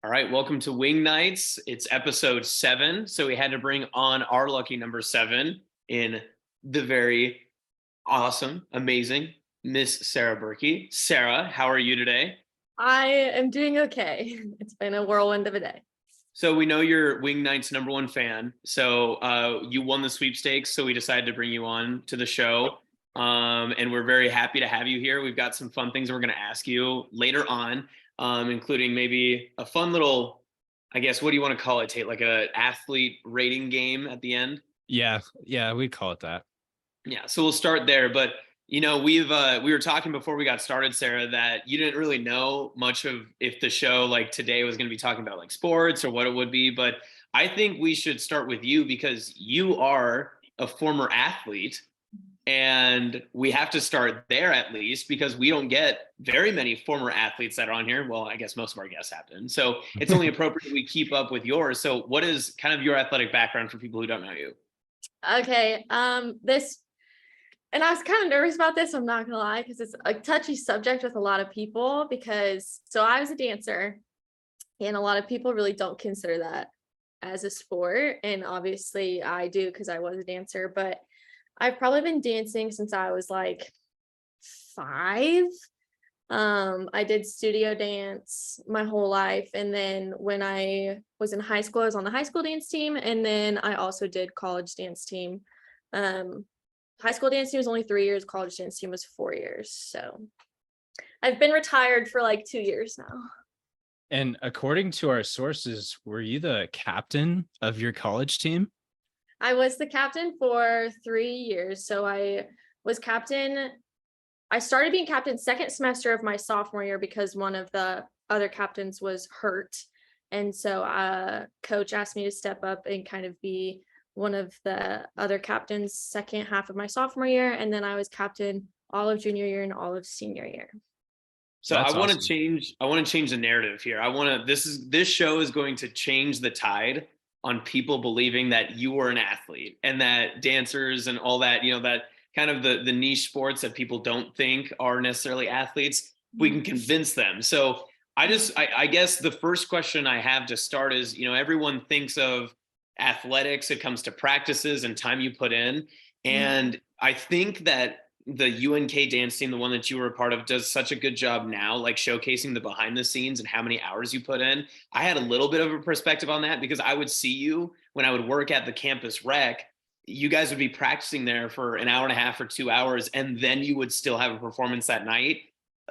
All right, welcome to Wing Nights. It's episode 7, so we had to bring on our lucky number 7 in the very awesome, amazing Miss Sarah Berke. Sarah, how are you today? I am doing okay. It's been a whirlwind of a day. So we know you're Wing Nights' #1 fan. So you won the sweepstakes, so we decided to bring you on to the show. And we're very happy to have you here. We've got some fun things we're going to ask you later on, including maybe a fun little, I guess, what do you want to call it, Tate? Like a athlete rating game at the end? Yeah, we'd call it that. Yeah, so we'll start there. But we were talking before we got started, Sarah, that you didn't really know much of if the show like today was going to be talking about like sports or what it would be. But I think we should start with you because you are a former athlete. And we have to start there at least because we don't get very many former athletes that are on here. Well, I guess most of our guests have been. So it's only appropriate we keep up with yours. So what is kind of your athletic background for people who don't know you? Okay. And I was kind of nervous about this, I'm not gonna lie, because it's a touchy subject with a lot of people so I was a dancer and a lot of people really don't consider that as a sport. And obviously I do because I was a dancer, but I've probably been dancing since I was like 5. I did studio dance my whole life. And then when I was in high school, I was on the high school dance team. And then I also did college dance team. High school dance team was only 3 years. College dance team was 4 years. So I've been retired for like 2 years now. And according to our sources, were you the captain of your college team? I was the captain for 3 years. So I was captain. I started being captain second semester of my sophomore year because one of the other captains was hurt. And so coach asked me to step up and kind of be one of the other captains second half of my sophomore year. And then I was captain all of junior year and all of senior year. So I want to change the narrative here. This show is going to change the tide on people believing that you were an athlete and that dancers and all that, that kind of the niche sports that people don't think are necessarily athletes, we can convince them. So I guess the first question I have to start is, everyone thinks of athletics, it comes to practices and time you put in. And I think that the UNK dance team, the one that you were a part of, does such a good job now, like showcasing the behind the scenes and how many hours you put in. I had a little bit of a perspective on that because I would see you when I would work at the campus rec. You guys would be practicing there for an hour and a half or 2 hours, and then you would still have a performance that night.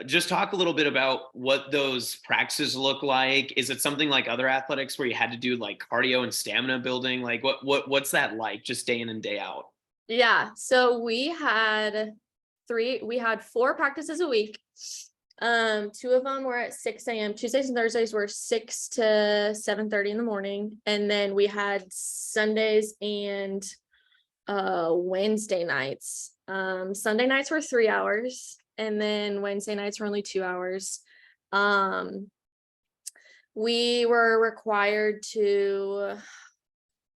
Just talk a little bit about what those practices look like. Is it something like other athletics where you had to do like cardio and stamina building? Like what's that like just day in and day out? Yeah. So we had 4 practices a week. 2 of them were at 6 a.m. Tuesdays and Thursdays were 6 to 7:30 in the morning. And then we had Sundays and Wednesday nights. Sunday nights were 3 hours. And then Wednesday nights were only 2 hours. We were required to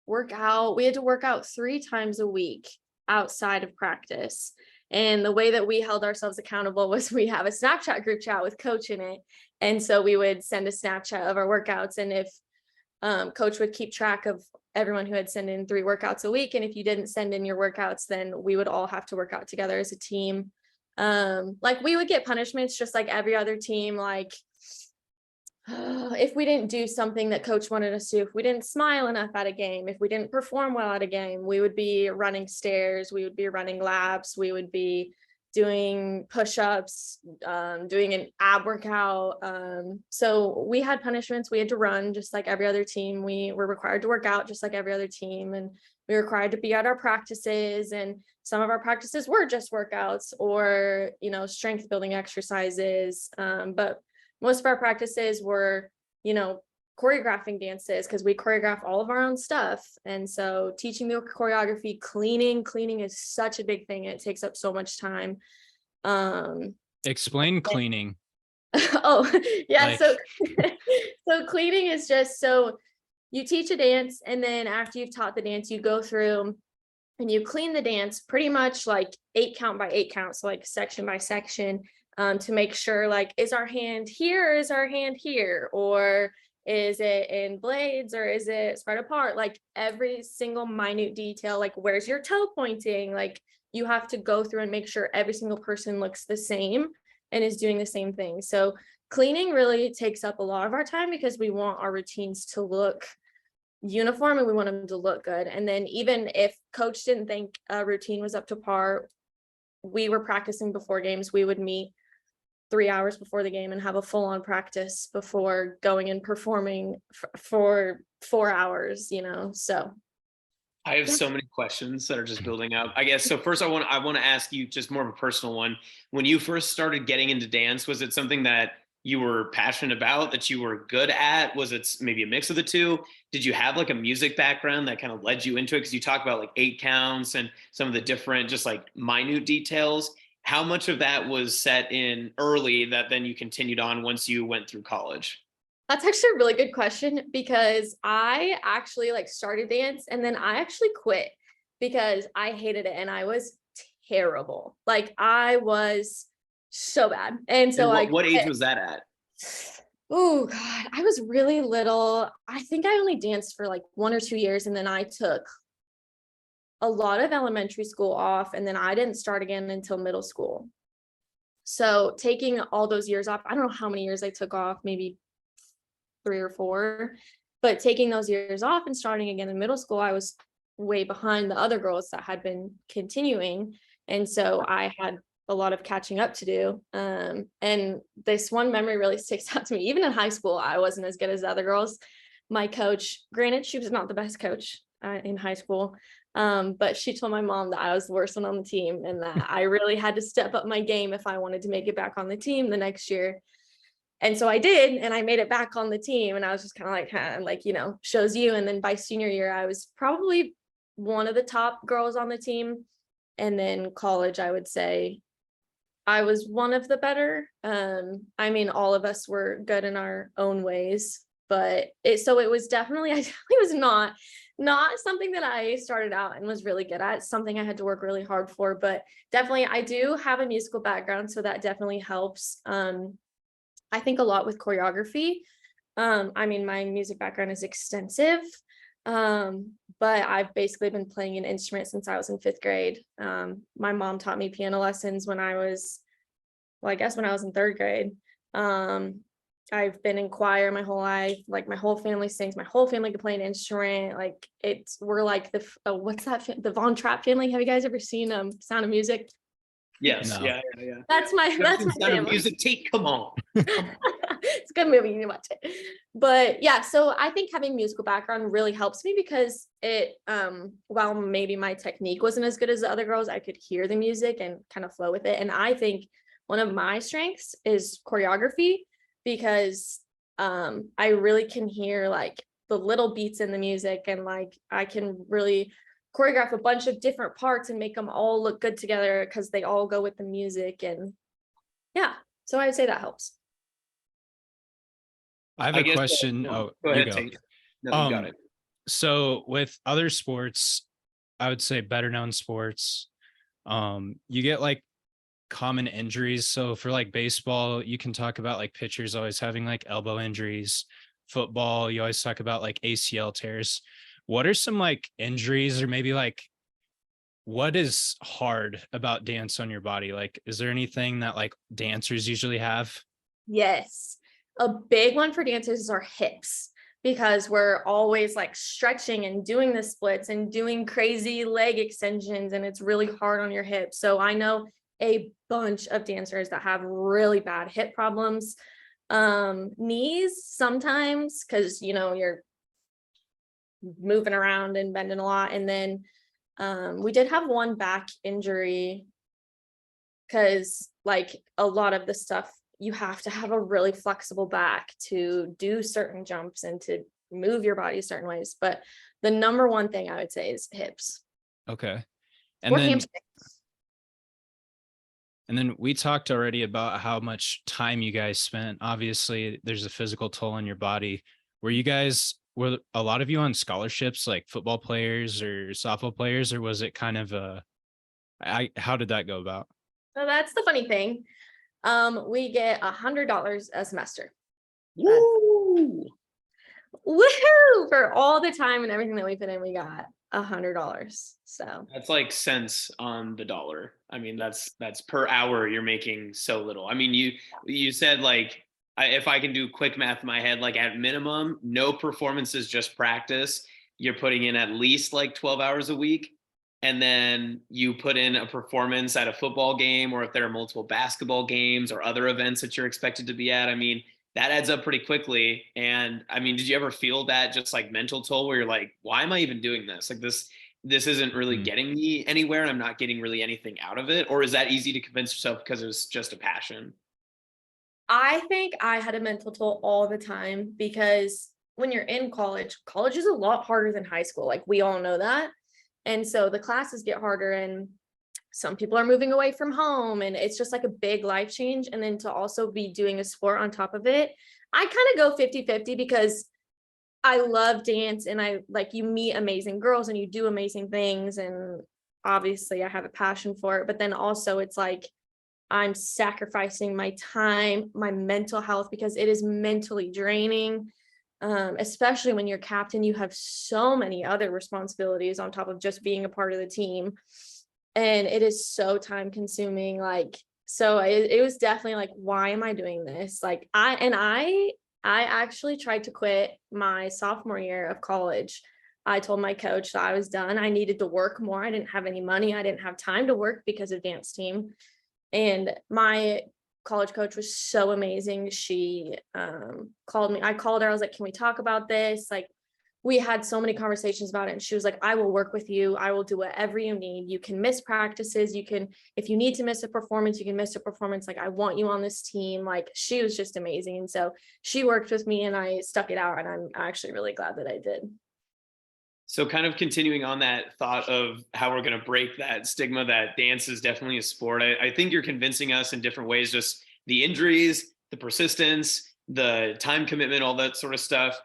work out. We had to work out 3 times a week outside of practice. And the way that we held ourselves accountable was we have a Snapchat group chat with coach in it. And so we would send a Snapchat of our workouts. And if coach would keep track of everyone who had sent in 3 workouts a week. And if you didn't send in your workouts, then we would all have to work out together as a team. Like we would get punishments just like every other team. Like if we didn't do something that coach wanted us to, if we didn't smile enough at a game, if we didn't perform well at a game, we would be running stairs, we would be running laps, we would be doing push-ups, doing an ab workout. So we had punishments. We had to run just like every other team. We were required to work out just like every other team. And we were required to be at our practices. And some of our practices were just workouts or, strength building exercises. But most of our practices were, choreographing dances because we choreograph all of our own stuff. And so teaching the choreography, cleaning is such a big thing. It takes up so much time. Explain cleaning. Oh, yeah. So cleaning is just, so you teach a dance and then after you've taught the dance, you go through and you clean the dance pretty much like 8 count by 8 count. So like section by section, to make sure like, is our hand here? Or is our hand here? Or, Is it in blades or is it spread apart? Like every single minute detail, like where's your toe pointing? Like you have to go through and make sure every single person looks the same and is doing the same thing. So cleaning really takes up a lot of our time because we want our routines to look uniform and we want them to look good. And then even if coach didn't think a routine was up to par, we were practicing before games. We would meet 3 hours before the game and have a full-on practice before going and performing for 4 hours, so I have so many questions that are just building up. I guess so. First, I want to ask you just more of a personal one. When you first started getting into dance, was it something that you were passionate about, that you were good at? Was it maybe a mix of the two? Did you have like a music background that kind of led you into it? Because you talk about like 8 counts and some of the different, just like minute details. How much of that was set in early that then you continued on once you went through college? That's actually a really good question because I actually like started dance and then I actually quit because I hated it and I was terrible. Like I was so bad. And so what age was that at? Oh God, I was really little. I think I only danced for like 1 or 2 years and then I took a lot of elementary school off and then I didn't start again until middle school. So taking all those years off, I don't know how many years I took off, maybe 3 or 4, but taking those years off and starting again in middle school, I was way behind the other girls that had been continuing. And so I had a lot of catching up to do. And this one memory really sticks out to me. Even in high school, I wasn't as good as the other girls. My coach, granted, she was not the best coach in high school, but she told my mom that I was the worst one on the team and that I really had to step up my game if I wanted to make it back on the team the next year. And so I did, and I made it back on the team, and I was just kind of like, like, shows you. And then by senior year, I was probably one of the top girls on the team. And then college, I would say I was one of the better. I mean, all of us were good in our own ways, but it was definitely, I definitely was not something that I started out and was really good at. It's something I had to work really hard for, but definitely I do have a musical background, so that definitely helps. I think a lot with choreography. I mean, my music background is extensive, but I've basically been playing an instrument since I was in 5th grade. My mom taught me piano lessons when I was in 3rd grade. I've been in choir my whole life. Like my whole family sings, my whole family can play an instrument. Like we're like what's that? The Von Trapp family. Have you guys ever seen Sound of Music? Yes. No. Yeah. That's my family. Music. Tate, come on. It's a good movie. You need to watch it. But yeah, so I think having musical background really helps me because it, while maybe my technique wasn't as good as the other girls, I could hear the music and kind of flow with it. And I think one of my strengths is choreography because I really can hear like the little beats in the music and like I can really choreograph a bunch of different parts and make them all look good together because they all go with the music. And yeah, so I'd say that helps. I have a question. Go ahead, Tate. No, you got it. So with other sports, I would say better known sports, you get like common injuries. So for like baseball, you can talk about like pitchers always having like elbow injuries. Football, you always talk about like ACL tears. What are some like injuries or maybe like what is hard about dance on your body? Like, is there anything that like dancers usually have? Yes. A big one for dancers is our hips because we're always like stretching and doing the splits and doing crazy leg extensions and it's really hard on your hips. So I know a bunch of dancers that have really bad hip problems. Knees sometimes because you're moving around and bending a lot. And then we did have one back injury because like a lot of the stuff you have to have a really flexible back to do certain jumps and to move your body certain ways. But the number one thing I would say is hips. Okay. And then we talked already about how much time you guys spent. Obviously, there's a physical toll on your body. Were a lot of you on scholarships, like football players or softball players, or was it kind of how did that go about? So that's the funny thing. We get $100 a semester. Woo! Woohoo! For all the time and everything that we put in, we got $100. So That's like cents on the dollar. I mean, that's per hour. You're making so little. I mean, you said like, if I can do quick math in my head, like at minimum, no performances, just practice. You're putting in at least like 12 hours a week. And then you put in a performance at a football game, or if there are multiple basketball games or other events that you're expected to be at. I mean, that adds up pretty quickly. And I mean, did you ever feel that just like mental toll where you're like, why am I even doing this? Like this isn't really getting me anywhere and I'm not getting really anything out of it? Or is that easy to convince yourself because it was just a passion? I think I had a mental toll all the time because when you're in college, college is a lot harder than high school. Like we all know that. And so the classes get harder and some people are moving away from home and it's just like a big life change. And then to also be doing a sport on top of it, I kind of go 50-50 because I love dance and I like you meet amazing girls and you do amazing things. And obviously I have a passion for it, but then also it's like, I'm sacrificing my time, my mental health, because it is mentally draining. Especially when you're captain, you have so many other responsibilities on top of just being a part of the team. And it is so time consuming. Like, so it was definitely like, why am I doing this? Like I actually tried to quit my sophomore year of college. I told my coach that I was done. I needed to work more. I didn't have any money. I didn't have time to work because of dance team. And my college coach was so amazing. She called me. I called her. I was like, can we talk about this? Like, we had so many conversations about it. And she was like, I will work with you. I will do whatever you need. You can miss practices. You can, if you need to miss a performance, you can miss a performance. Like, I want you on this team. Like, she was just amazing. And so she worked with me and I stuck it out. And I'm actually really glad that I did. So kind of continuing on that thought of how we're going to break that stigma that dance is definitely a sport. I think you're convincing us in different ways, just the injuries, the persistence, the time commitment, all that sort of stuff.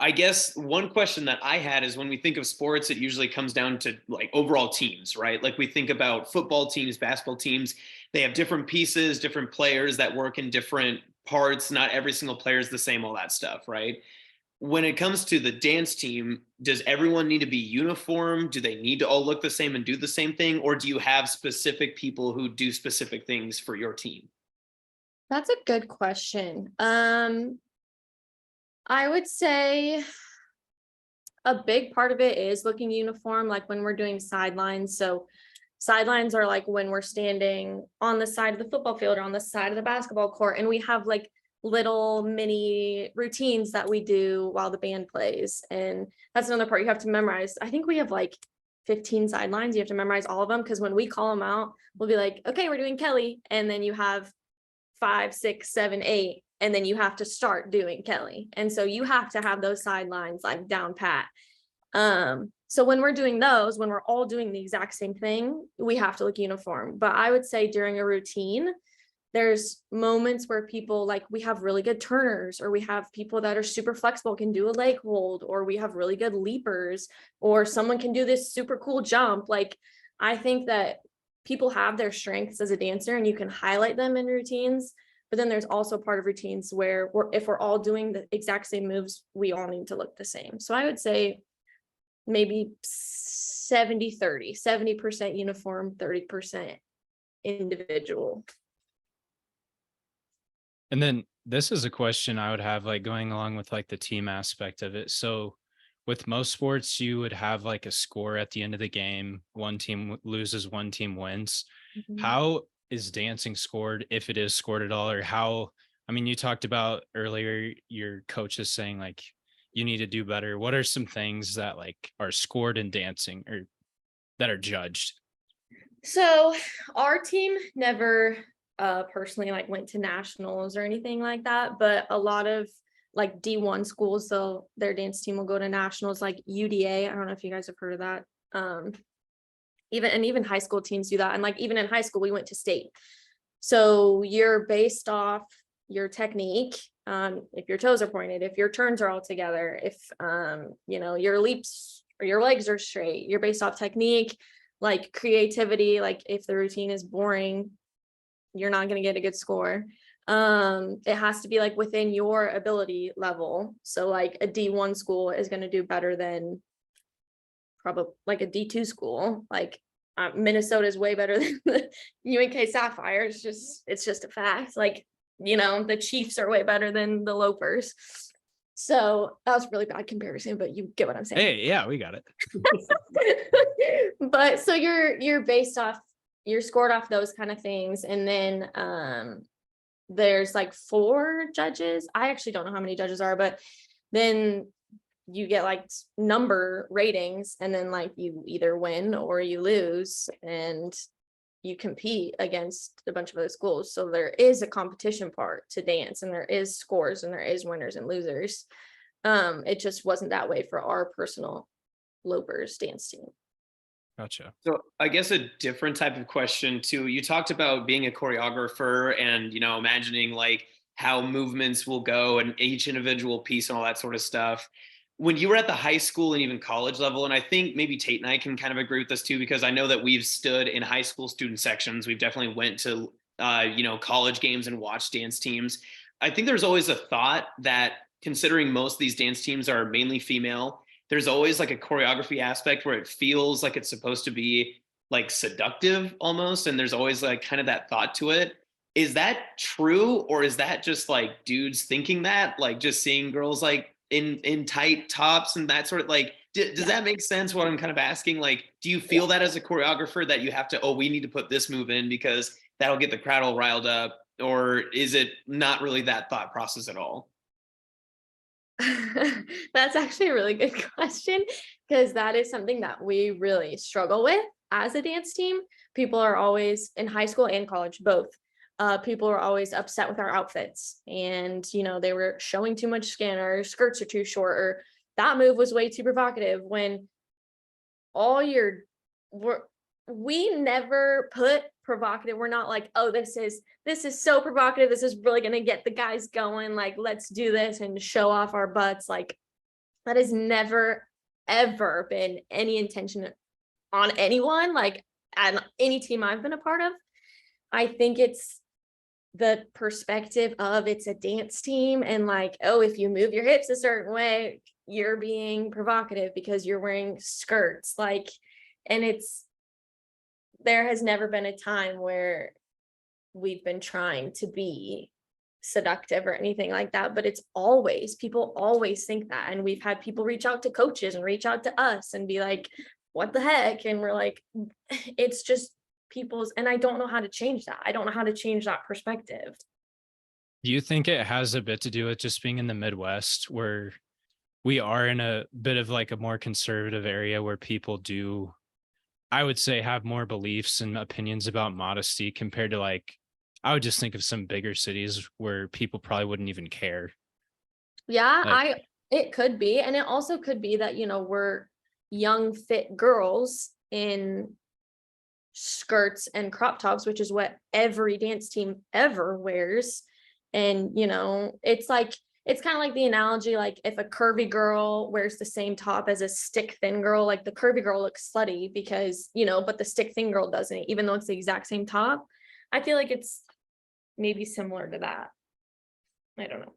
I guess one question that I had is when we think of sports, it usually comes down to like overall teams, right? Like we think about football teams, basketball teams, they have different pieces, different players that work in different parts. Not every single player is the same, all that stuff, right? When it comes to the dance team, does everyone need to be uniform? Do they need to all look the same and do the same thing? Or do you have specific people who do specific things for your team? That's a good question. I would say a big part of it is looking uniform, like when we're doing sidelines. So sidelines are like when we're standing on the side of the football field or on the side of the basketball court, and we have like little mini routines that we do while the band plays. And that's another part you have to memorize. I think we have like 15 sidelines. You have to memorize all of them because when we call them out, we'll be like, okay, we're doing Kelly. And then you have 5, 6, 7, 8, and then you have to start doing Kelly. And so you have to have those sidelines like down pat. So when we're doing those, when we're all doing the exact same thing, we have to look uniform. But I would say during a routine, there's moments where people like we have really good turners, or we have people that are super flexible, can do a leg hold, or we have really good leapers, or someone can do this super cool jump. Like, I think that people have their strengths as a dancer and you can highlight them in routines. But then there's also part of routines where if we're all doing the exact same moves, we all need to look the same. So I would say maybe 70-30, 70% uniform, 30% individual. And then this is a question I would have, like going along with like the team aspect of it. So with most sports, you would have like a score at the end of the game. One team loses, one team wins. Mm-hmm. How is dancing scored, if it is scored at all? Or how, I mean, you talked about earlier, your coach is saying like, you need to do better. What are some things that like are scored in dancing or that are judged? So our team never personally like went to nationals or anything like that, but a lot of like D1 schools, so their dance team will go to nationals, like UDA. I don't know if you guys have heard of that. Even high school teams do that. And like even in high school, we went to state. So you're based off your technique, if your toes are pointed, if your turns are all together, if your leaps or your legs are straight, you're based off technique, like creativity. Like if the routine is boring, you're not going to get a good score. It has to be like within your ability level. So like a D1 school is going to do better than probably like a D2 school. Like Minnesota is way better than the UNK Sapphire. It's just a fact. Like, the Chiefs are way better than the Lopers. So that was a really bad comparison, but you get what I'm saying. Hey, yeah, we got it. But so you're scored off those kind of things. And then there's like 4 judges. I actually don't know how many judges are, but then you get like number ratings, and then like you either win or you lose, and you compete against a bunch of other schools. So there is a competition part to dance, and there is scores, and there is winners and losers. It just wasn't that way for our personal Lopers dance team. Gotcha. So I guess a different type of question too. You talked about being a choreographer and, imagining like how movements will go and each individual piece and all that sort of stuff. When you were at the high school and even college level, and I think maybe Tate and I can kind of agree with this too, because I know that we've stood in high school student sections. We've definitely went to, college games and watched dance teams. I think there's always a thought that considering most of these dance teams are mainly female, there's always like a choreography aspect where it feels like it's supposed to be like seductive almost. And there's always like kind of that thought to it. Is that true? Or is that just like dudes thinking that, like just seeing girls like in tight tops and that sort of like, does that make sense? What I'm kind of asking, like, do you feel that as a choreographer that you have to, we need to put this move in because that'll get the crowd all riled up? Or is it not really that thought process at all? That's actually a really good question, because that is something that we really struggle with as a dance team. People are always, in high school and college, both, people are always upset with our outfits, and they were showing too much skin, or skirts are too short, or that move was way too provocative, when we never put provocative. We're not like, oh, this is so provocative, this is really gonna get the guys going, like let's do this and show off our butts. Like that has never ever been any intention on anyone, like at any team I've been a part of. I think it's the perspective of it's a dance team, and like, oh, if you move your hips a certain way, you're being provocative because you're wearing skirts. Like, and there has never been a time where we've been trying to be seductive or anything like that, but people always think that. And we've had people reach out to coaches and reach out to us and be like, what the heck? And we're like, it's just and I don't know how to change that. I don't know how to change that perspective. Do you think it has a bit to do with just being in the Midwest, where we are in a bit of like a more conservative area where people do, I would say, have more beliefs and opinions about modesty compared to like, I would just think of some bigger cities where people probably wouldn't even care. Yeah, it could be. And it also could be that, we're young, fit girls in skirts and crop tops, which is what every dance team ever wears. And, it's kind of like the analogy, like if a curvy girl wears the same top as a stick thin girl, like the curvy girl looks slutty because, but the stick thin girl doesn't, even though it's the exact same top. I feel like it's maybe similar to that. I don't know.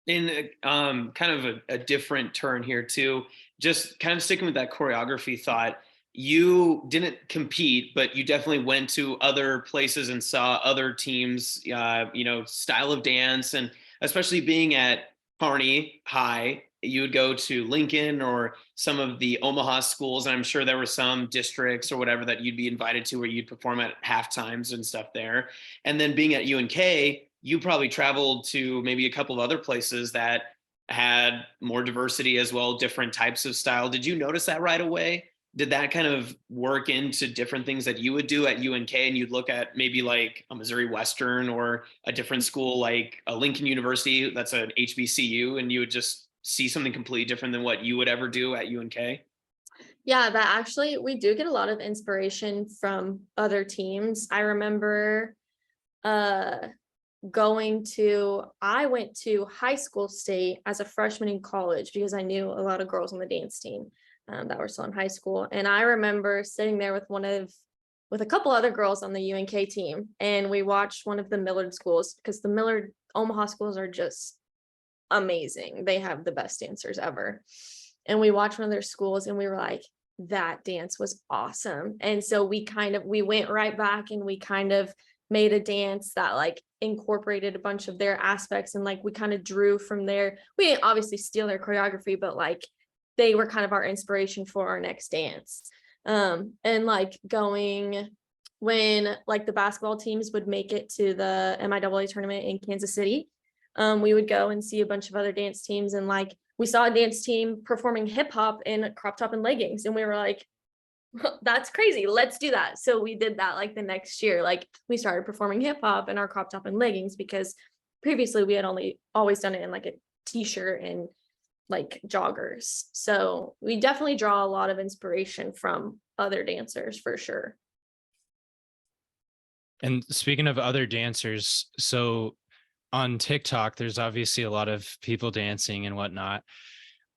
In kind of a different turn here too, just kind of sticking with that choreography thought, you didn't compete, but you definitely went to other places and saw other teams, style of dance. And especially being at Kearney High, you would go to Lincoln or some of the Omaha schools. And I'm sure there were some districts or whatever that you'd be invited to where you'd perform at half times and stuff there. And then being at UNK, you probably traveled to maybe a couple of other places that had more diversity as well, different types of style. Did you notice that right away? Did that kind of work into different things that you would do at UNK, and you'd look at maybe like a Missouri Western or a different school like a Lincoln University that's an HBCU, and you would just see something completely different than what you would ever do at UNK? Yeah, that actually, we do get a lot of inspiration from other teams. I remember I went to high school state as a freshman in college because I knew a lot of girls on the dance team that were still in high school. And I remember sitting there with a couple other girls on the UNK team, and we watched one of the Millard schools, because the Millard Omaha schools are just amazing. They have the best dancers ever. And we watched one of their schools and we were like, that dance was awesome. And so we went right back and we kind of made a dance that like incorporated a bunch of their aspects, and like we kind of drew from there. We didn't obviously steal their choreography, but like they were kind of our inspiration for our next dance. And like going when like the basketball teams would make it to the MIAA tournament in Kansas City, we would go and see a bunch of other dance teams, and like we saw a dance team performing hip hop in a crop top and leggings, and we were like, that's crazy, let's do that. So we did that like the next year. Like we started performing hip hop in our crop top and leggings, because previously we had always done it in like a t-shirt and like joggers. So we definitely draw a lot of inspiration from other dancers for sure. And speaking of other dancers, so on TikTok, there's obviously a lot of people dancing and whatnot.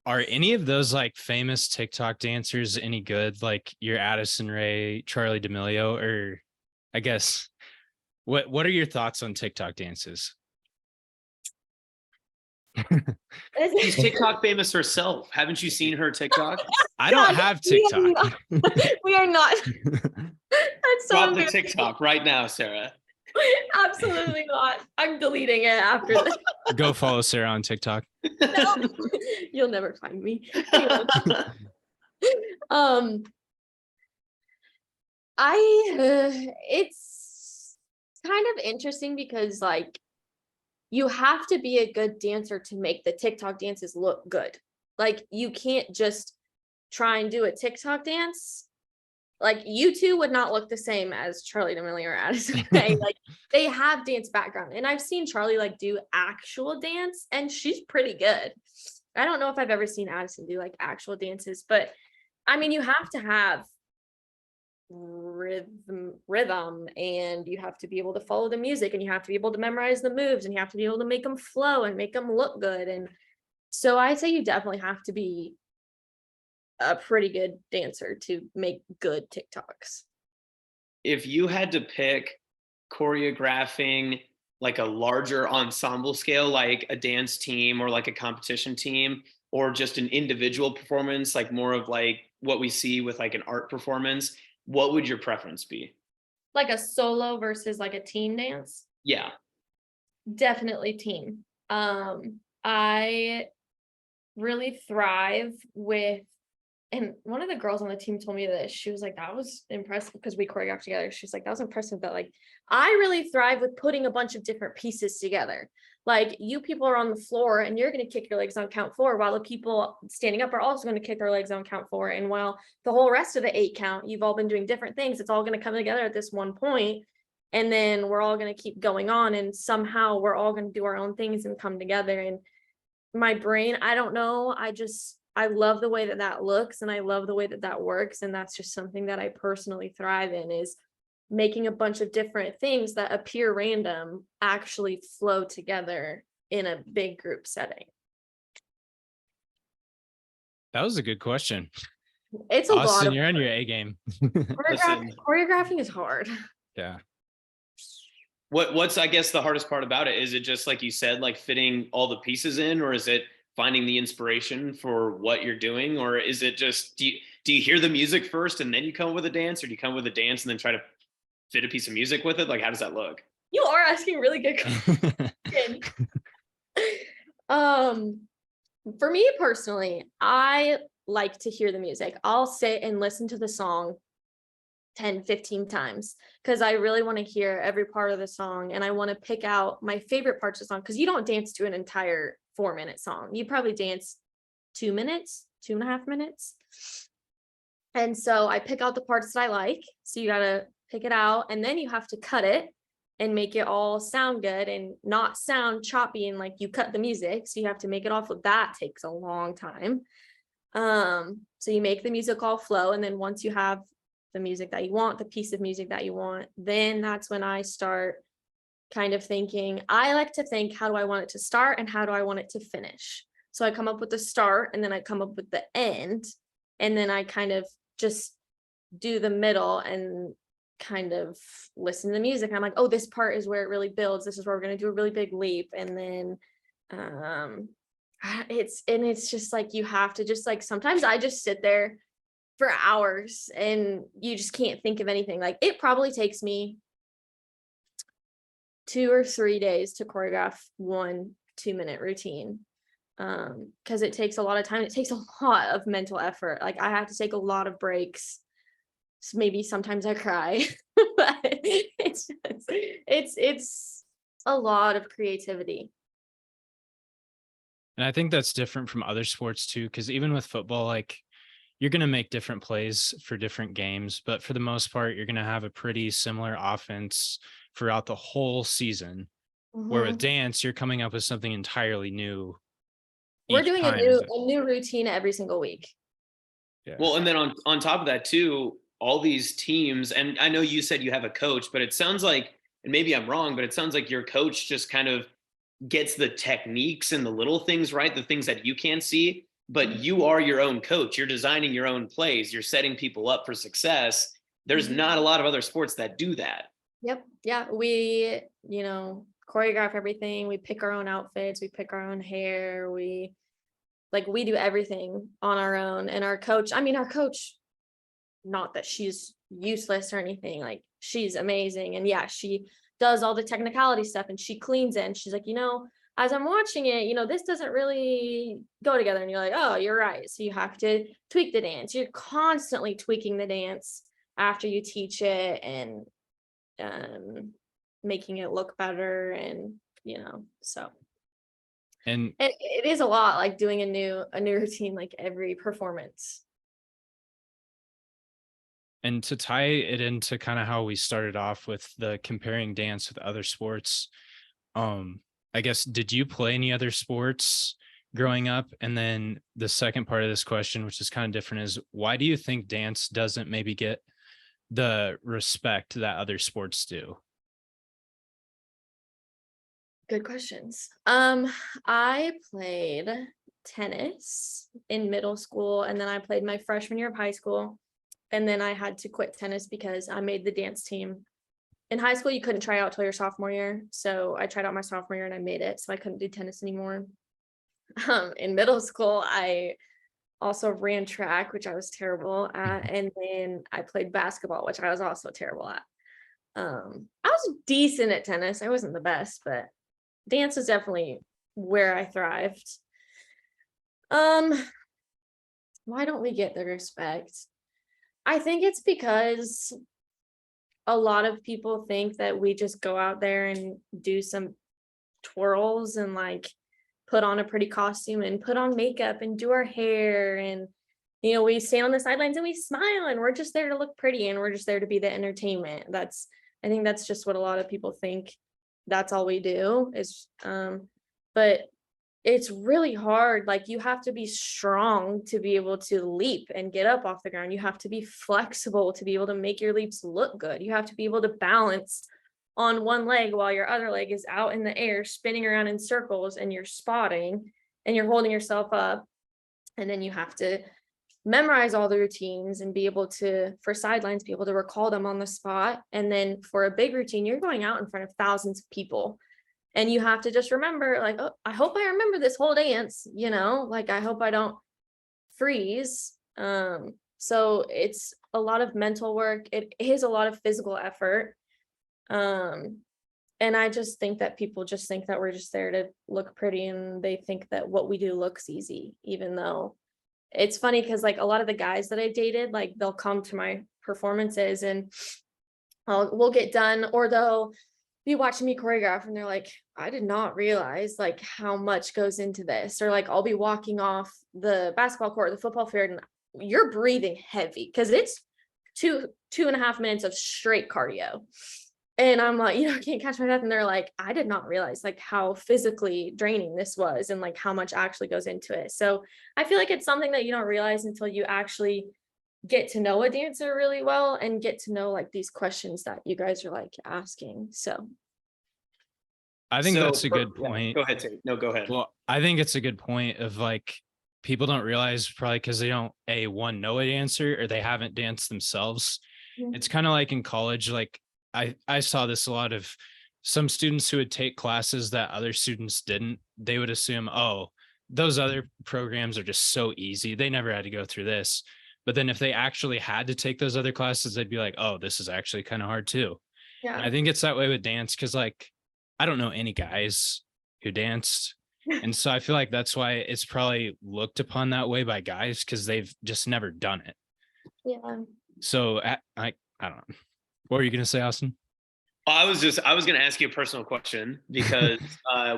Are any of those like famous TikTok dancers any good? Like your Addison Rae, Charlie D'Amelio, or I guess what are your thoughts on TikTok dances? She's TikTok famous herself. Haven't you seen her TikTok? I don't have TikTok. We are not. That's so Drop the TikTok right now, Sarah. Absolutely not. I'm deleting it after this. Go follow Sarah on TikTok. No, you'll never find me. It's kind of interesting because like you have to be a good dancer to make the TikTok dances look good. Like you can't just try and do a TikTok dance. Like you two would not look the same as Charlie D'Amelio or Addison Rae. Like they have dance background, and I've seen Charlie like do actual dance, and she's pretty good. I don't know if I've ever seen Addison do like actual dances, but I mean, you have to have rhythm, and you have to be able to follow the music, and you have to be able to memorize the moves, and you have to be able to make them flow and make them look good. And so I say you definitely have to be a pretty good dancer to make good TikToks. If you had to pick choreographing like a larger ensemble scale, like a dance team or like a competition team, or just an individual performance, like more of like what we see with like an art performance, what would your preference be? Like a solo versus like a team dance? Yeah. Definitely team. I really thrive with, and one of the girls on the team told me this. She was like, that was impressive, because we choreographed together. She's like, that was impressive that like, I really thrive with putting a bunch of different pieces together. Like you people are on the floor and you're going to kick your legs on count 4, while the people standing up are also going to kick their legs on count 4. And while the whole rest of the 8 count, you've all been doing different things. It's all going to come together at this one point. And then we're all going to keep going on, and somehow we're all going to do our own things and come together. And my brain, I don't know. I love the way that that looks, and I love the way that that works. And that's just something that I personally thrive in, is making a bunch of different things that appear random actually flow together in a big group setting. That was a good question. It's a Austin, lot. You're on your A game. Choreographing is hard. Yeah. What's I guess the hardest part about it? Is it just like you said, like fitting all the pieces in, or is it finding the inspiration for what you're doing, or is it just do you hear the music first and then you come up with a dance, or do you come with a dance and then try to fit a piece of music with it? Like how does that look? You are asking really good questions. For me personally, I like to hear the music. I'll sit and listen to the song 10-15 times, because I really want to hear every part of the song, and I want to pick out my favorite parts of the song, because you don't dance to an entire 4-minute song. You probably dance 2 minutes, 2.5 minutes. And so I pick out the parts that I like. So you got to pick it out, and then you have to cut it and make it all sound good and not sound choppy and like you cut the music. So you have to make it all flow. That takes a long time. So you make the music all flow, and then once you have the music that you want, the piece of music that you want, then that's when I start kind of thinking. I like to think, how do I want it to start and how do I want it to finish? So I come up with the start, and then I come up with the end, and then I kind of just do the middle and kind of listen to the music. And I'm like, oh, this part is where it really builds. This is where we're going to do a really big leap. And then it's just like, you have to just like, sometimes I just sit there for hours and you just can't think of anything. Like it probably takes me 2 or 3 days to choreograph 1 2-minute routine. Because it takes a lot of time. It takes a lot of mental effort. Like I have to take a lot of breaks. So maybe sometimes I cry, but it's a lot of creativity. And I think that's different from other sports too, because even with football, like you're going to make different plays for different games, but for the most part, you're going to have a pretty similar offense throughout the whole season. Where with dance, you're coming up with something entirely new. We're doing a new routine every single week. Yeah. Well, and then on top of that too, all these teams, and I know you said you have a coach, but it sounds like, and maybe I'm wrong, but it sounds like your coach just kind of gets the techniques and the little things right, the things that you can't see, but you are your own coach. You're designing your own plays. You're setting people up for success. There's not a lot of other sports that do that. Yep. Yeah. We, choreograph everything. We pick our own outfits. We pick our own hair. We do everything on our own. And our coach, not that she's useless or anything, like she's amazing. And yeah, she does all the technicality stuff and she cleans it. And she's like, as I'm watching it, this doesn't really go together. And you're like, oh, you're right. So you have to tweak the dance. You're constantly tweaking the dance after you teach it and making it look better. And, so. And it is a lot, like doing a new routine, like every performance. And to tie it into kind of how we started off with the comparing dance with other sports, I guess, did you play any other sports growing up? And then the second part of this question, which is kind of different, is why do you think dance doesn't maybe get the respect that other sports do? Good questions. I played tennis in middle school, and then I played my freshman year of high school. And then I had to quit tennis because I made the dance team. In high school, you couldn't try out till your sophomore year. So I tried out my sophomore year and I made it. So I couldn't do tennis anymore. In middle school, I also ran track, which I was terrible at. And then I played basketball, which I was also terrible at. I was decent at tennis. I wasn't the best, but dance is definitely where I thrived. Why don't we get the respect? I think it's because a lot of people think that we just go out there and do some twirls and like put on a pretty costume and put on makeup and do our hair. And, we stand on the sidelines and we smile and we're just there to look pretty and we're just there to be the entertainment. I think that's just what a lot of people think. That's all we do is, but it's really hard. Like you have to be strong to be able to leap and get up off the ground. You have to be flexible to be able to make your leaps look good. You have to be able to balance on one leg while your other leg is out in the air, spinning around in circles, and you're spotting and you're holding yourself up. And then you have to memorize all the routines and be able to, for sidelines, be able to recall them on the spot. And then for a big routine, you're going out in front of thousands of people. And you have to just remember, like, oh, I hope I remember this whole dance, like, I hope I don't freeze. So it's a lot of mental work. It is a lot of physical effort. And I just think that people just think that we're just there to look pretty and they think that what we do looks easy, even though it's funny because like a lot of the guys that I dated, like they'll come to my performances and we'll get done, or they'll be watching me choreograph and they're like, I did not realize like how much goes into this. Or like I'll be walking off the basketball court, the football field, and you're breathing heavy because it's 2.5 minutes of straight cardio. And I'm like, can't catch my breath. And they're like, I did not realize like how physically draining this was and like how much actually goes into it. So I feel like it's something that you don't realize until you actually get to know a dancer really well and get to know like these questions that you guys are like asking. So I think that's a good point. Yeah, go ahead, Tate. No, go ahead. Well, I think it's a good point of like people don't realize, probably because they don't know a dancer or they haven't danced themselves, it's kind of like in college, like I saw this a lot of some students who would take classes that other students didn't. They would assume, oh, those other programs are just so easy, they never had to go through this. But then if they actually had to take those other classes, they'd be like, oh, this is actually kind of hard too. And Yeah. I think it's that way with dance because, like, I don't know any guys who danced. And so I feel like that's why it's probably looked upon that way by guys because they've just never done it. Yeah. So I don't know. What were you going to say, Austin? I was going to ask you a personal question because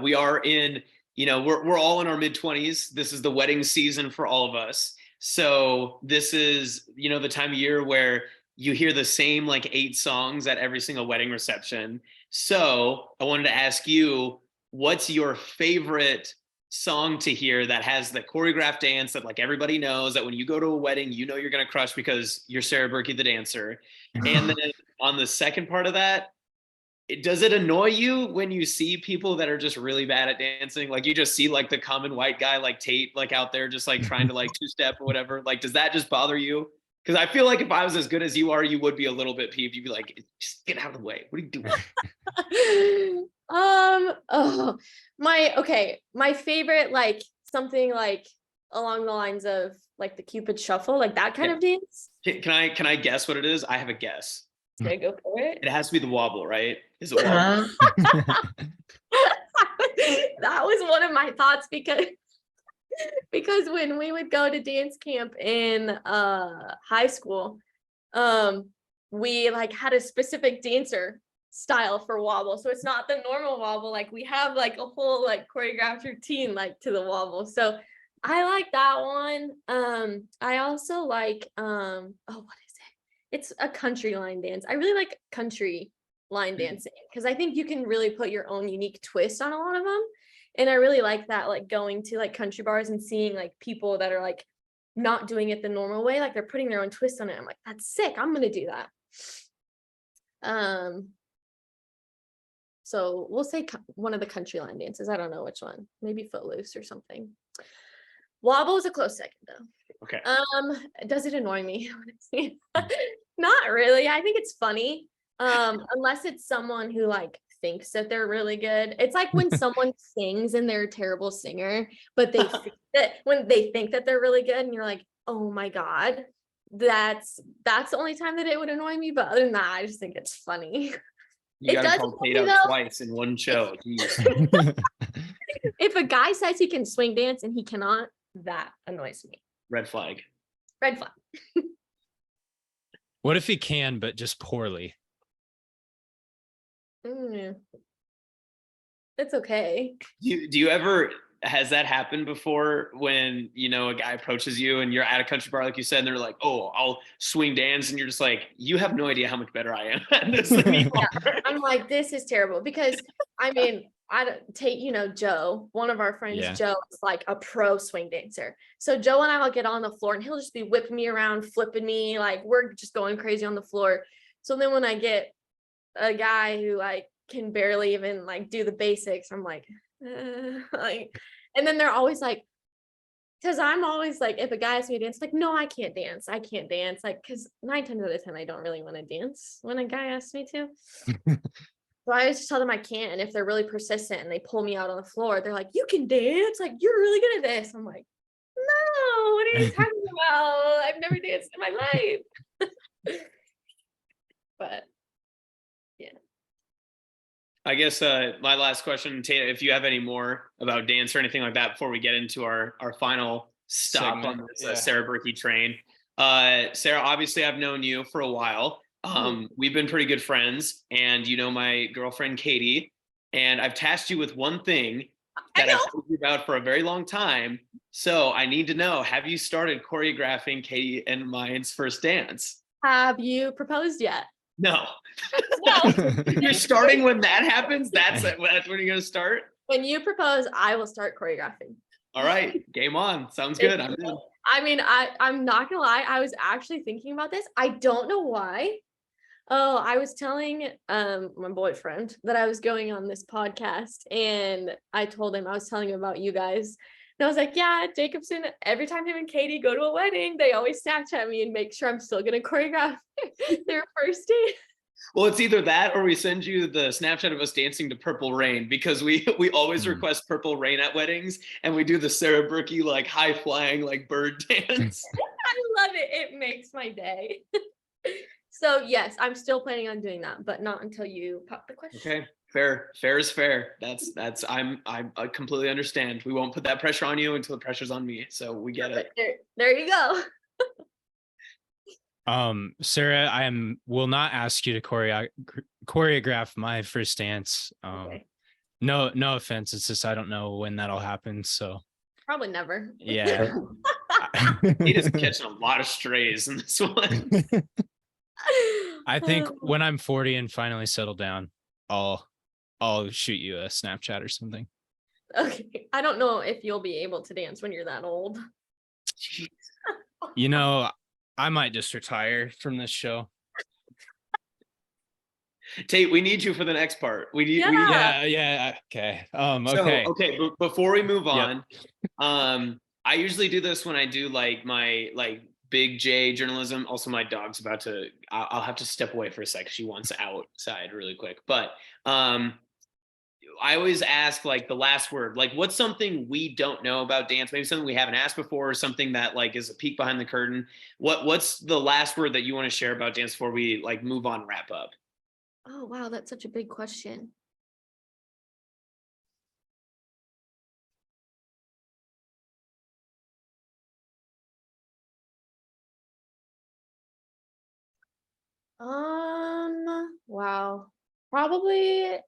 we are in, we're all in our mid-20s. This is the wedding season for all of us. So this is, the time of year where you hear the same like 8 songs at every single wedding reception. So I wanted to ask you, what's your favorite song to hear that has the choreographed dance that like everybody knows, that when you go to a wedding, you're going to crush because you're Sarah Berke, the dancer. And then on the second part of that, does it annoy you when you see people that are just really bad at dancing? Like you just see like the common white guy like Tate like out there just like trying to like 2-step or whatever. Like, does that just bother you? Because I feel like if I was as good as you are, you would be a little bit peeved. You'd be like, just get out of the way. What are you doing? Oh, my favorite, like something like along the lines of like the Cupid Shuffle, like that kind of dance. Can I guess what it is? I have a guess. Okay, go for it. It has to be the wobble, right? Is it wobble? That was one of my thoughts because when we would go to dance camp in high school, we like had a specific dancer style for wobble. So it's not the normal wobble. Like we have like a whole like choreographed routine like to the wobble. So I like that one. I also like what is it? It's a country line dance. I really like country line dancing because I think you can really put your own unique twist on a lot of them. And I really like that, like going to like country bars and seeing like people that are like not doing it the normal way, like they're putting their own twist on it. I'm like, that's sick. I'm gonna do that. So we'll say one of the country line dances. I don't know which one. Maybe Footloose or something. Wobble is a close second though. Okay. Does it annoy me? Not really. I think it's funny. Unless it's someone who like thinks that they're really good. It's like when someone sings and they're a terrible singer, but they think that when they think that they're really good and you're like, oh my God, that's the only time that it would annoy me. But other than that, I just think it's funny. You gotta call Tate out twice in one show. If a guy says he can swing dance and he cannot, that annoys me. Red flag. Red flag. What if he can, but just poorly? It's okay. Do you ever, has that happened before when, a guy approaches you and you're at a country bar, like you said, and they're like, oh, I'll swing dance. And you're just like, you have no idea how much better I am at this than you are. I'm like, this is terrible because I mean, Tate, Joe, one of our friends, Joe is like a pro swing dancer. So Joe and I will get on the floor and he'll just be whipping me around, flipping me, like we're just going crazy on the floor. So then when I get a guy who like can barely even like do the basics, I'm like, and then they're always like, because I'm always like, if a guy asks me to dance, like, no, I can't dance, like, because 9 times out of 10 I don't really want to dance when a guy asks me to. So I always just tell them I can't. And if they're really persistent and they pull me out on the floor, they're like, you can dance, like you're really good at this. I'm like, no, what are you talking about? I've never danced in my life. But yeah. I guess my last question, Tate, if you have any more about dance or anything like that before we get into our final stop segment on this Sarah Berke train. Sarah, obviously I've known you for a while. We've been pretty good friends, and my girlfriend Katie, and I've tasked you with one thing that I've told you about for a very long time. So I need to know, have you started choreographing Katie and mine's first dance? Have you proposed yet? No. You're starting when that happens? That's when you're going to start? When you propose, I will start choreographing. All right. Game on. Sounds good. I'm in. I mean, I'm not going to lie. I was actually thinking about this. I don't know why. Oh, I was telling my boyfriend that I was going on this podcast, and I told him, I was telling him about you guys. And I was like, yeah, Jacobson, every time him and Katie go to a wedding, they always Snapchat me and make sure I'm still gonna choreograph their first date. Well, it's either that or we send you the Snapchat of us dancing to Purple Rain, because we always request Purple Rain at weddings, and we do the Sarah Berke like high flying like bird dance. I love it. It makes my day. So yes, I'm still planning on doing that, but not until you pop the question. Okay, fair is fair. That's I completely understand. We won't put that pressure on you until the pressure's on me. So we get it. There you go. Sarah, will not ask you to choreograph my first dance. Okay. No offense. It's just I don't know when that'll happen. So Probably never. yeah. He is catching a lot of strays in this one. I think when I'm 40 and finally settle down, I'll shoot you a Snapchat or something. Okay. I don't know if you'll be able to dance when you're that old. Jeez. You know, I might just retire from this show. Tate, we need you for the next part. We need Yeah. Okay. Okay. So, okay, before we move on, I usually do this when I do like my like big J journalism. Also, my dog's about to, I'll have to step away for a sec. She wants outside really quick. But I always ask like the last word, like what's something we don't know about dance? Maybe something we haven't asked before, or something that like is a peek behind the curtain. What's the last word that you want to share about dance before we like move on, wrap up? Oh, wow. That's such a big question. Wow. Probably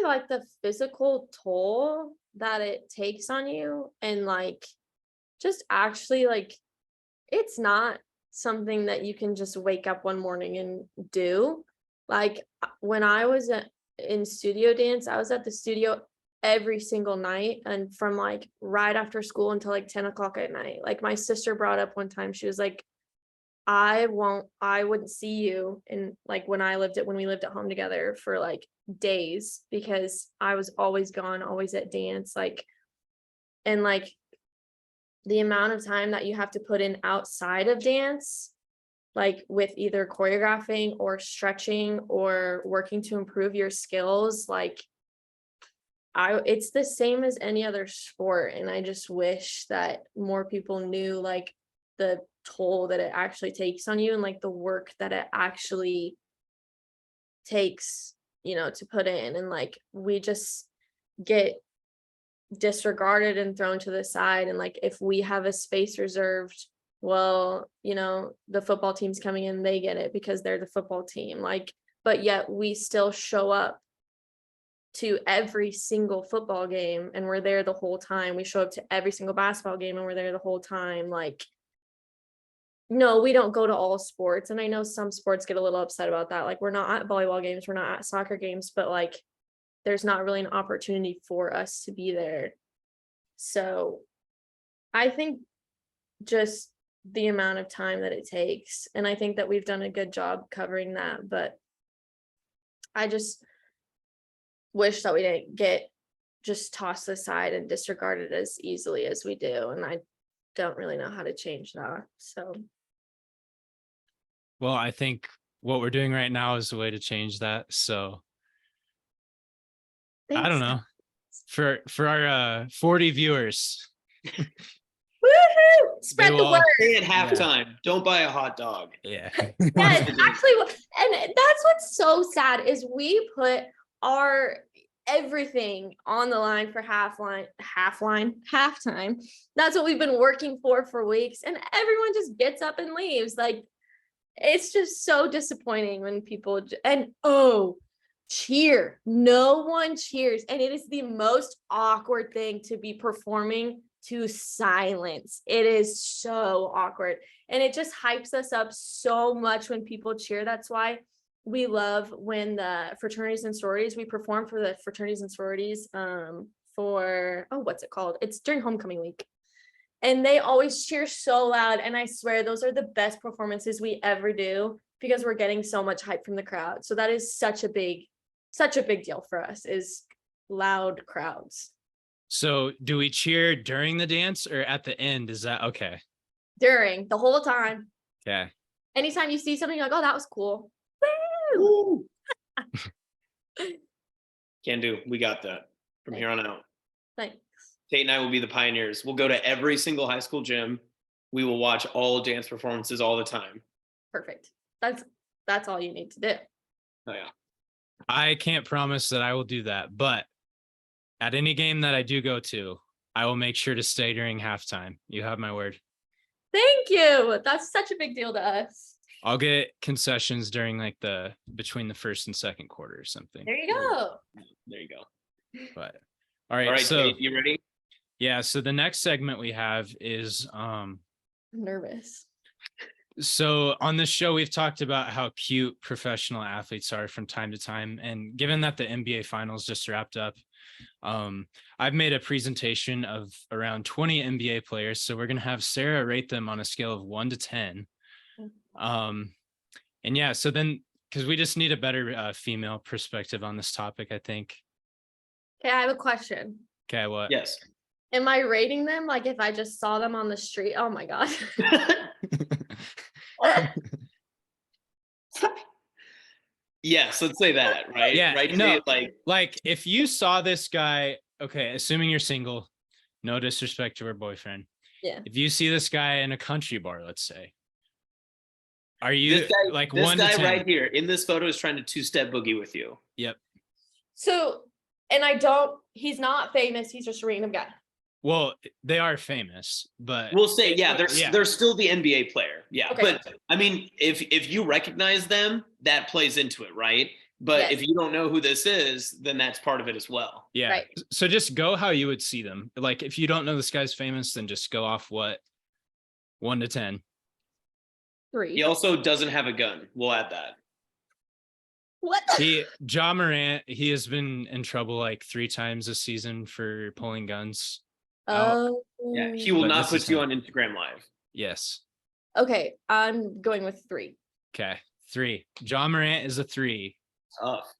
like the physical toll that it takes on you, and like just actually like it's not something that you can just wake up one morning and do. Like when I was in studio dance, I was at the studio every single night, and from like right after school until like 10 o'clock at night. Like my sister brought up one time, she was like, I wouldn't see you in like when we lived at home together for like days, because I was always gone, always at dance. Like, and like the amount of time that you have to put in outside of dance, like with either choreographing or stretching or working to improve your skills, like it's the same as any other sport. And I just wish that more people knew like the toll that it actually takes on you, and like the work that it actually takes, to put in. And like we just get disregarded and thrown to the side. And like if we have a space reserved, well, the football team's coming in, they get it because they're the football team. Like, but yet we still show up to every single football game and we're there the whole time. We show up to every single basketball game and we're there the whole time. Like, no, we don't go to all sports. And I know some sports get a little upset about that. Like we're not at volleyball games, we're not at soccer games, but like there's not really an opportunity for us to be there. So I think just the amount of time that it takes, and I think that we've done a good job covering that, but I just wish that we didn't get just tossed aside and disregarded as easily as we do. And I don't really know how to change that. So. Well, I think what we're doing right now is the way to change that. So Thanks. I don't know. For our 40 viewers. Woohoo! Spread the word. Stay at halftime. Yeah. Don't buy a hot dog. Yeah. Yes, actually, and that's what's so sad is we put our everything on the line for halftime. That's what we've been working for weeks, and everyone just gets up and leaves. Like, it's just so disappointing when people cheer. No one cheers, and it is the most awkward thing to be performing to silence. It is so awkward, and it just hypes us up so much when people cheer. That's why we love when the fraternities and sororities, we perform for the fraternities and sororities what's it called? It's during homecoming week. And they always cheer so loud. And I swear those are the best performances we ever do because we're getting so much hype from the crowd. So that is such a big deal for us, is loud crowds. So do we cheer during the dance or at the end? Is that okay? During the whole time. Okay. Anytime you see something, you're like, oh, that was cool. Woo! Can do. We got that from here on out. Thanks. Tate and I will be the pioneers. We'll go to every single high school gym. We will watch all dance performances all the time. Perfect. That's all you need to do. Oh yeah. I can't promise that I will do that, but at any game that I do go to, I will make sure to stay during halftime. You have my word. Thank you. That's such a big deal to us. I'll get concessions during like between the first and second quarter or something. There you go. There you go. But all right, so Tate, you ready? Yeah, so the next segment we have is I'm nervous. so on this show we've talked about how cute professional athletes are from time to time, and given that the NBA finals just wrapped up, I've made a presentation of around 20 NBA players, so we're going to have Sarah rate them on a scale of 1 to 10. And yeah, so then because we just need a better female perspective on this topic, I think. Okay, I have a question. Okay, what? Yes. Am I rating them like if I just saw them on the street? Oh my God. Yes, let's say that, right? Yeah, right. no, Tate? like if you saw this guy, okay, assuming you're single, no disrespect to her boyfriend. Yeah. If you see this guy in a country bar, let's say, are you This guy, like this 1 to guy 10? right here in this photo is trying to two-step boogie with you. Yep. So, and he's not famous. He's just a random guy. Well, they are famous, but We'll say, yeah, they're still the NBA player. Yeah. Okay. But I mean, if you recognize them, that plays into it, right? But Yes. if you don't know who this is, then that's part of it as well. yeah. Right. So just go how you would see them. Like if you don't know this guy's famous, then just go off what 1 to 10. 3. He also doesn't have a gun. We'll add that. What? Ja Morant, he has been in trouble like 3 times this season for pulling guns. Oh. Yeah. He will But not this is put you him. on Instagram Live. Yes. Okay, I'm going with 3. Okay. 3. Ja Morant is a 3. Tough.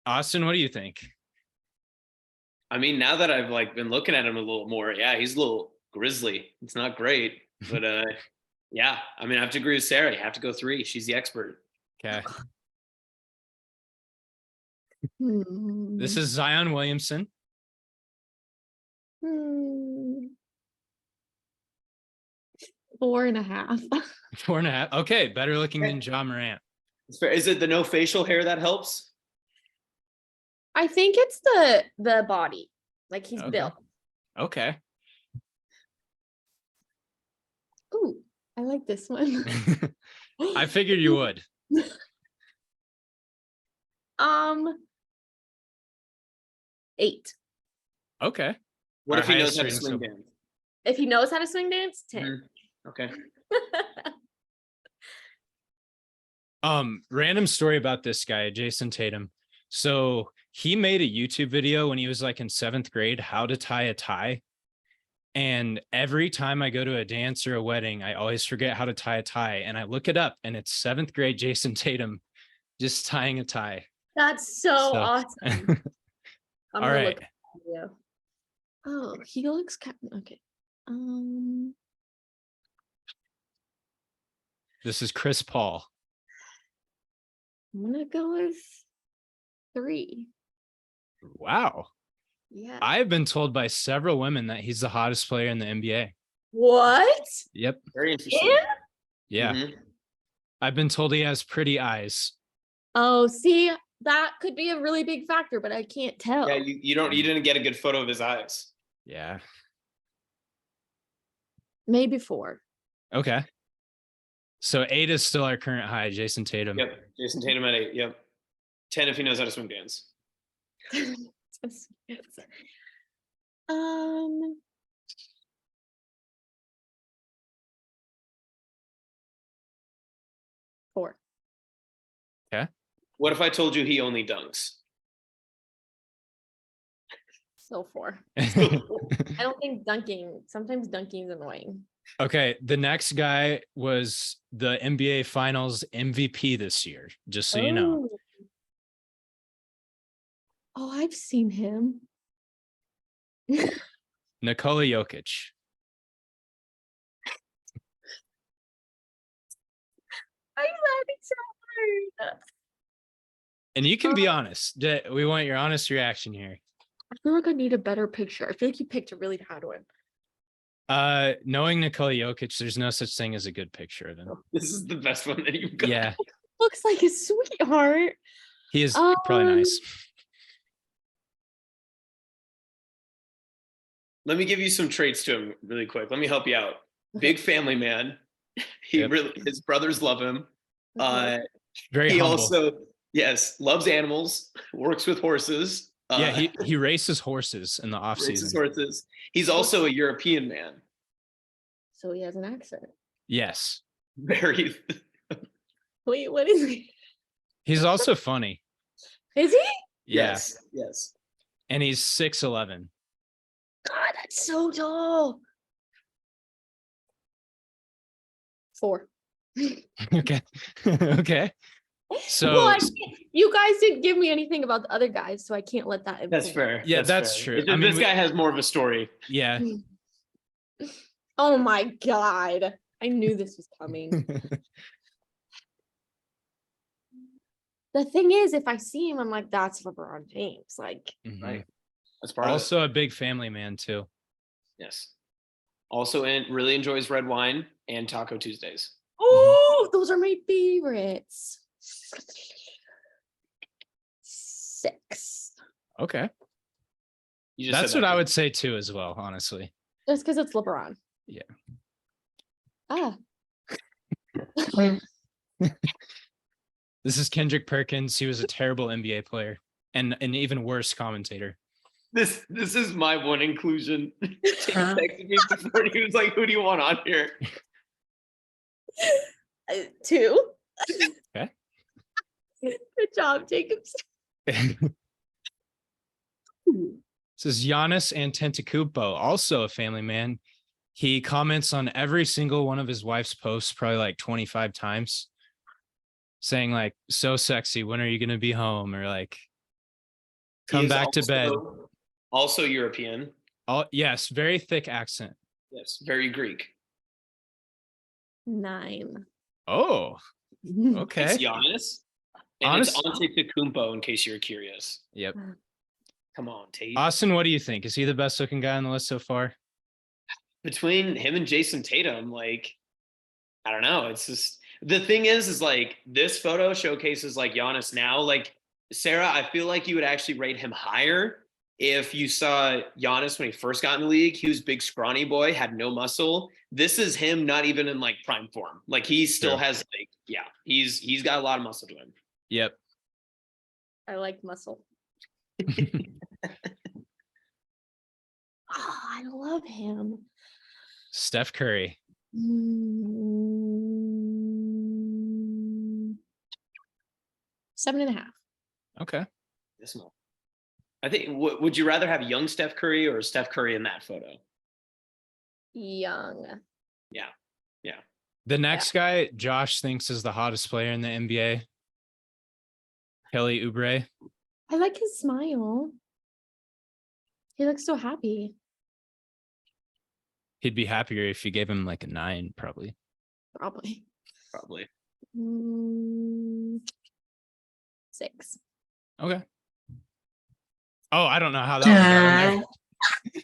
Austin, what do you think? I mean, now that I've like been looking at him a little more, yeah, he's a little grizzly. It's not great, but yeah. I mean, I have to agree with Sarah. You have to go 3. She's the expert. Okay. Hmm. This is Zion Williamson. 4.5. 4.5. Okay, better looking than Ja Morant. It's fair. Is it the no facial hair that helps? I think it's the body. Like he's Okay. built. Okay. Ooh, I like this one. I figured you would. 8. Okay. What Our if he knows highest how to rating swing so- dance? If he knows how to swing dance, 10. Okay. Random story about this guy, Jason Tatum. So he made a YouTube video when he was like in 7th grade, how to tie a tie. And every time I go to a dance or a wedding, I always forget how to tie a tie. And I look it up and it's 7th grade Jason Tatum just tying a tie. That's so awesome. I'm All gonna right. look at the video. Oh, he looks okay. This is Chris Paul. I'm gonna go with 3. Wow. Yeah. I've been told by several women that he's the hottest player in the NBA. What? Yep. Very interesting. Him? Yeah. Mhm. I've been told he has pretty eyes. Oh, see, that could be a really big factor, but I can't tell. Yeah, you didn't get a good photo of his eyes. Yeah. Maybe 4. Okay. So 8 is still our current high, Jason Tatum. Yep. Jason Tatum at 8. Yep. 10 if he knows how to swing dance. Um. 4. What if I told you he only dunks? So 4. I don't think sometimes dunking is annoying. Okay, the next guy was the NBA Finals MVP this year, just so you know. Oh. Oh, I've seen him. Nikola Jokic. I'm laughing so hard. And you can be honest. We want your honest reaction here. I feel like I need a better picture. I feel like you picked a really bad one. Knowing Nikola Jokic, there's no such thing as a good picture of him. This is the best one that you've got. Yeah. Looks like a sweetheart. He is probably nice. Let me give you some traits to him really quick. Let me help you out. Big family man. His brothers love him. Very he humble. also, yes, loves animals, works with horses. Yeah, he races horses in the off season. Horses. He's also a European man. So he has an accent. Yes. Very. Wait, what is he? He's also funny. Is he? Yeah. Yes. And he's 6'11". God, that's so tall. 4. Okay. Okay. So well, you guys didn't give me anything about the other guys, so I can't let that. That's fair. Yeah, that's true. I mean, this guy has more of a story. Yeah. Oh my God. I knew this was coming. The thing is, if I see him, I'm like, that's LeBron James. Like, right. That's part also of it. a big family man too. Yes. Also, really enjoys red wine and Taco Tuesdays. Oh, those are my favorites. 6. Okay. That's what I would say too, as well, honestly. Just because it's LeBron. Yeah. This is Kendrick Perkins. He was a terrible NBA player and an even worse commentator. This is my one inclusion. He texted me before. He was like, "Who do you want on here?" 2. Okay. Good job, Jacob. This is Giannis Antetokounmpo, also a family man. He comments on every single one of his wife's posts, probably like 25 times, saying like, "So sexy, when are you going to be home?" Or like, "Come back to bed." Also European. Yes, very thick accent. Yes, very Greek. 9. Oh, okay. It's Giannis. And it's Antetokounmpo, in case you're curious. Yep. Come on, Tate. Austin, what do you think? Is he the best looking guy on the list so far? Between him and Jason Tatum, like, I don't know. It's just, the thing is like, this photo showcases like Giannis now. Like, Sarah, I feel like you would actually rate him higher if you saw Giannis when he first got in the league. He was big, scrawny boy, had no muscle. This is him not even in like prime form. Like, he still has like, yeah, he's got a lot of muscle to him. Yep. I like muscle. I love him. Steph Curry. 7.5. Okay. I think, would you rather have young Steph Curry or Steph Curry in that photo? Young. Yeah. The next guy, Josh thinks is the hottest player in the NBA. Kelly Oubre. I like his smile. He looks so happy. He'd be happier if you gave him like a 9, probably. Probably. 6. Okay. Oh, I don't know how that one got in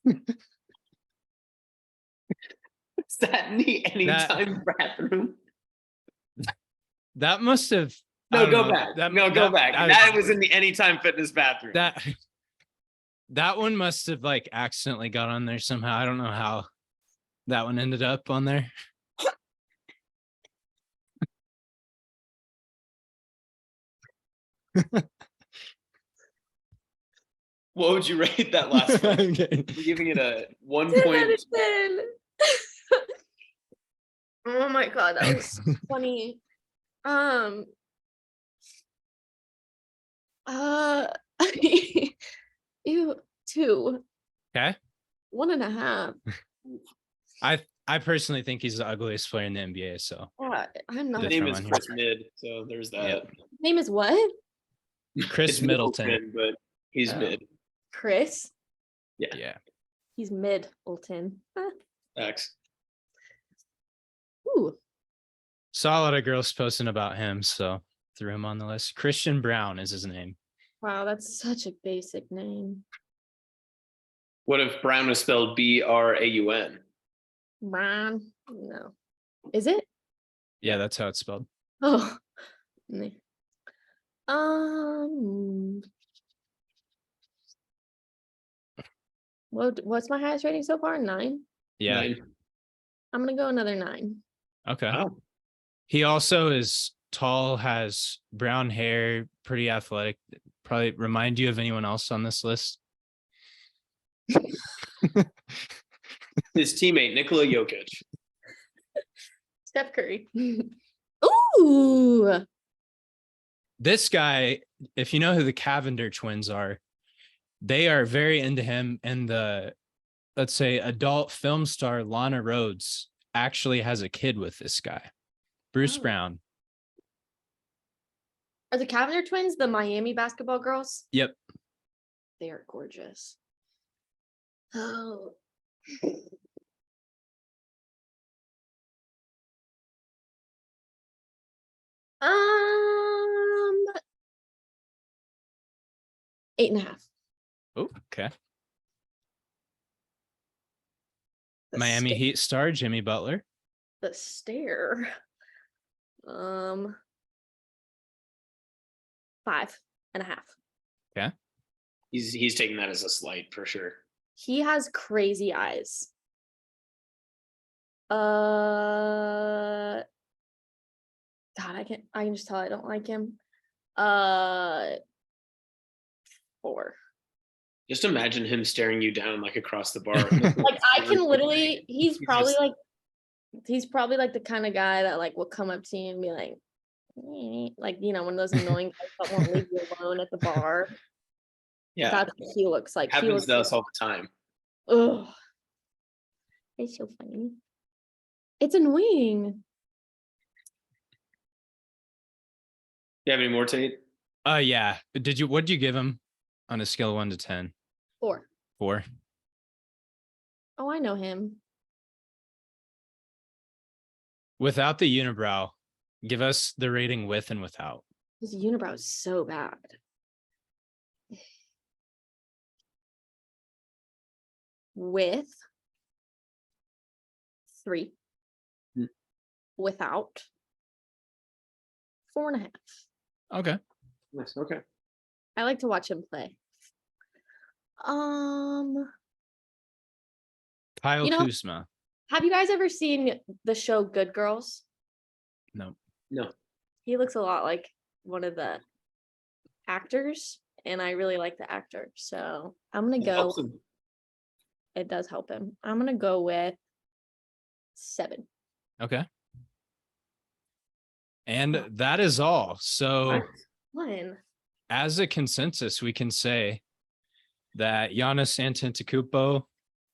there. Is that in the anytime bathroom? That must have. No, go back. Go back. That was in the Anytime Fitness bathroom. That one must have like accidentally got on there somehow. I don't know how that one ended up on there. What would you rate that last one? Okay. I'm giving it a 1 10 point. out of 10. Oh my God, that was funny. Ew, 2. Okay. 1.5. I I personally think he's the ugliest player in the NBA. So I'm not. His name is Chris Mid, so there's that. Yep. Name is what? Chris Middleton. But he's mid. Chris. Yeah. He's Middleton. X. Ooh. Saw a lot of girls posting about him, so threw him on the list. Christian Brown is his name. Wow, that's such a basic name. What if Brown was spelled Braun? Brown? No. Is it? Yeah, that's how it's spelled. Oh. What's my highest rating so far? 9? Yeah. 9. I'm gonna go another 9. Okay. Oh. He also is tall, has brown hair, pretty athletic. Probably remind you of anyone else on this list? His teammate, Nikola Jokic. Steph Curry. Ooh. This guy, if you know who the Cavender twins are, they are very into him. And the, let's say, adult film star Lana Rhoades actually has a kid with this guy, Bruce Brown. Are the Cavender twins the Miami basketball girls? Yep. They are gorgeous. Oh. 8.5. Oh, okay. The Miami Heat star Jimmy Butler. The stare. 5.5. Okay. He's taking that as a slight for sure. He has crazy eyes. God, I can just tell I don't like him. 4. Just imagine him staring you down like across the bar. Like I can literally, he's probably like the kind of guy that like will come up to you and be like, you know, one of those annoying guys that won't leave you alone at the bar. Yeah. That's what he looks like. Happens to us all the time. Ugh. It's so funny. It's annoying. You have any more, Tate? Yeah. What did you give him on a scale of 1 to 10? 4. 4. Oh, I know him. Without the unibrow, give us the rating with and without. His unibrow is so bad. With 3. Without 4.5. Okay. Nice. Okay. I like to watch him play. Kyle Kuzma. Have you guys ever seen the show Good Girls? No. He looks a lot like one of the actors, and I really like the actor. So I'm gonna go. It does help him. I'm gonna go with 7. Okay. And that is all. So as a consensus, we can say that Giannis Antetokounmpo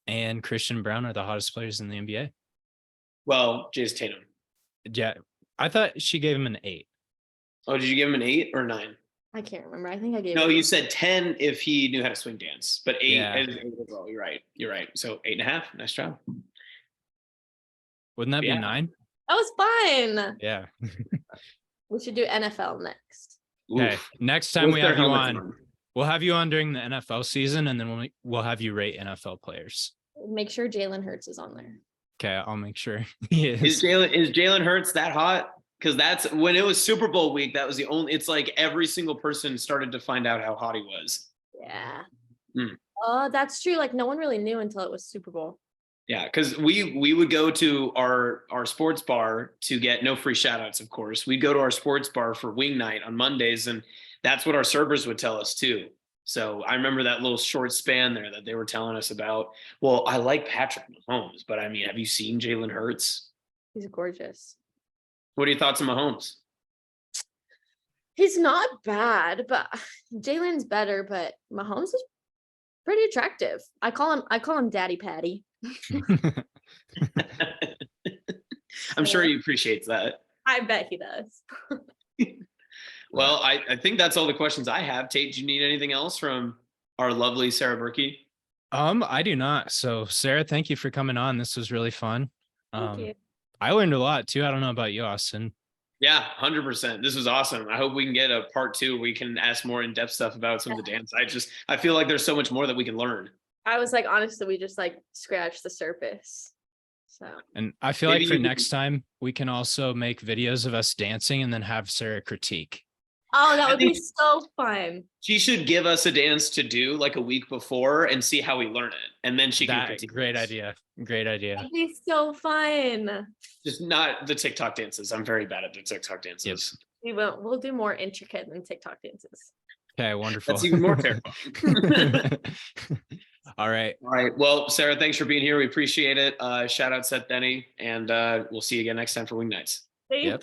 and Christian Brown are the hottest players in the NBA. Well, Jason Tatum. Yeah. I thought she gave him an 8. Oh, did you give him an 8 or 9? I can't remember. I think I gave. No, you said 10 if he knew how to swing dance, but 8 Yeah. overall. You're right. So 8.5. Nice job. Wouldn't that be 9? That was fun. Yeah. We should do NFL next. Okay. Oof. Next time we have you helmets on, we'll have you on during the NFL season, and then we'll have you rate NFL players. Make sure Jalen Hurts is on there. Okay, I'll make sure he is. Is Jalen Hurts that hot? Because that's when it was Super Bowl week. That was the only. It's like every single person started to find out how hot he was. Yeah. Mm. That's true. Like no one really knew until it was Super Bowl. Yeah, because we would go to our sports bar to get no free shout outs, of course. We'd go to our sports bar for wing night on Mondays, and that's what our servers would tell us too. So I remember that little short span there that they were telling us about. Well, I like Patrick Mahomes, but I mean, have you seen Jalen Hurts? He's gorgeous. What are your thoughts on Mahomes? He's not bad, but Jalen's better, but Mahomes is pretty attractive. I call him Daddy Patty. I'm sure he appreciates that. I bet he does. Well, I think that's all the questions I have. Tate, do you need anything else from our lovely Sarah Berke? I do not. So Sarah, thank you for coming on. This was really fun. Thank you. I learned a lot too. I don't know about you, Austin. Yeah, 100%. This was awesome. I hope we can get a part 2. We can ask more in-depth stuff about some of the dance. I feel like there's so much more that we can learn. I was like, honestly, we just like scratched the surface. So, and I feel like for next time, we can also make videos of us dancing and then have Sarah critique. Oh, that would be so fun. She should give us a dance to do like a week before and see how we learn it. And then she can critique. Great idea. Great idea. That'd be so fun. Just not the TikTok dances. I'm very bad at the TikTok dances. Yep. We'll do more intricate than TikTok dances. Okay, wonderful. That's even more terrifying. All right. All right. Well, Sarah, thanks for being here. We appreciate it. Shout out Seth Denny, and we'll see you again next time for Wing Nights. Thank you.